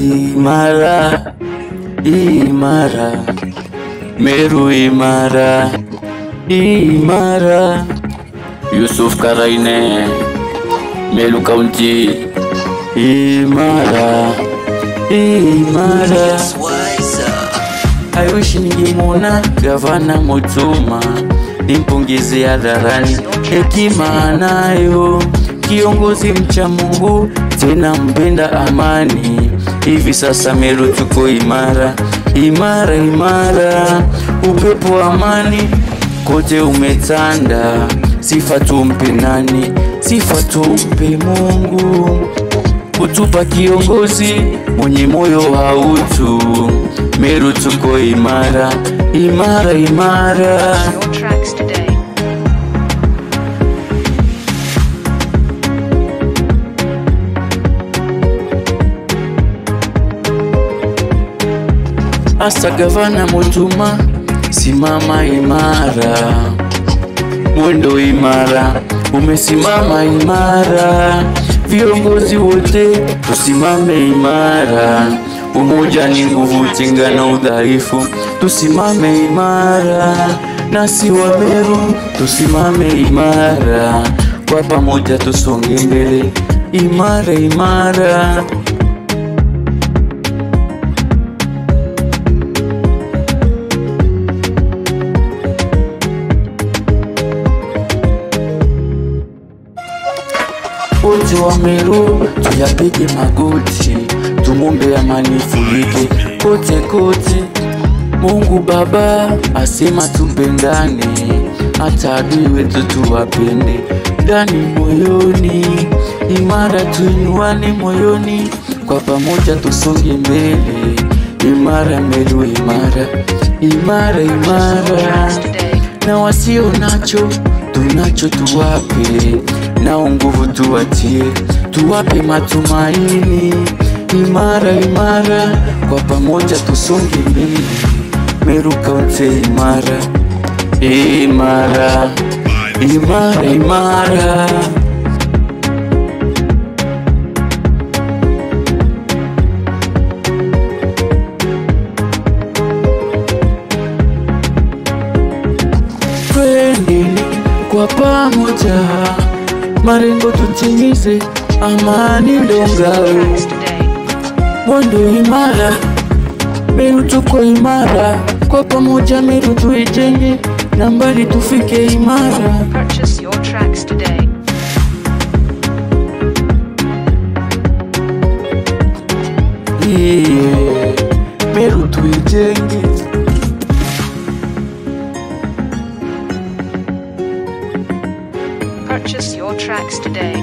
imara, imara, Meru imara, imara. Yusuf Karaine, Meru County, imara, imara. I wish ningemwona Gavana Mutuma, nimpongeze hadharani, hekima anayo, kiongozi mcha Mungu, tena mpenda amani. Hivi sasa Meru tuko imara, imara, imara. Upepo wa amani kote umetanda, sifa tumpe nani? Sifa tumpe Mungu, kutupa kiongozi mwenye moyo wa utu. Meru tuko imara, imara, imara. Asa Gavana Mutuma, simama imara, mwendo imara, umesimama imara. Viongozi wote tusimame imara, umoja ni nguvu, tengana udhaifu, tusimame imara. Nasi wa Meru tusimame imara, kwa pamoja tusonge mbele, imara, imara. Wote wa Meru tuyapige magoti, tumombe amani ifurike kote kote. Mungu Baba asema tupendane, hata adui wetu tuwapende. Ndani moyoni, imara tuinuane moyoni, kwa pamoja tusonge mbele, imara Meru imara, imara, imara. Na wasio nacho tunacho tuwape, na nguvu tuwatie, tuwape matumaini. Imara, imara, kwa pamoja tusonge mbele, Meru County imara, imara, imara, imara. Twendeni kwa pamoja, malengo tutimize, amani ndo ngao. Mwendo imara, Meru tuko imara, kwa pamoja Meru tuijenge, na mbali tufike imara. Purchase your tracks today. Yeah, Meru tuijenge. Purchase your tracks today.